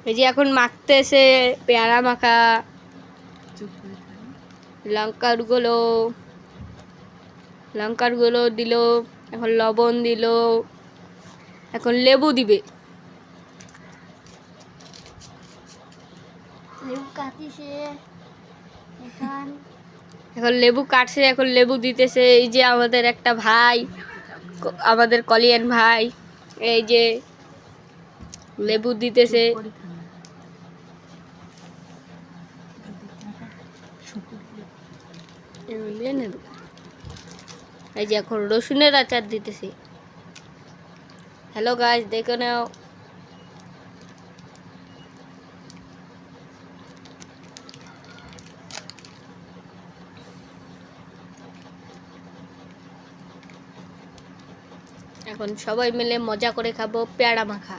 এই যে এখন মাখতেছে পেয়ারা মাখা, লঙ্কার গুঁড়ো দিল, এখন লবণ দিল, এখন লেবু দিবে। এখন লেবু কাটছে, এখন লেবু দিতেছে। এই যে আমাদের একটা ভাই, আমাদের কলিয়ান ভাই, এই যে লেবু দিতেছে। এই যে এখন রসুনের আচার দিতেছে। হ্যালো গাইস, দেখে নাও। এখন সবাই মিলে মজা করে খাবো পেয়ারা মাখা।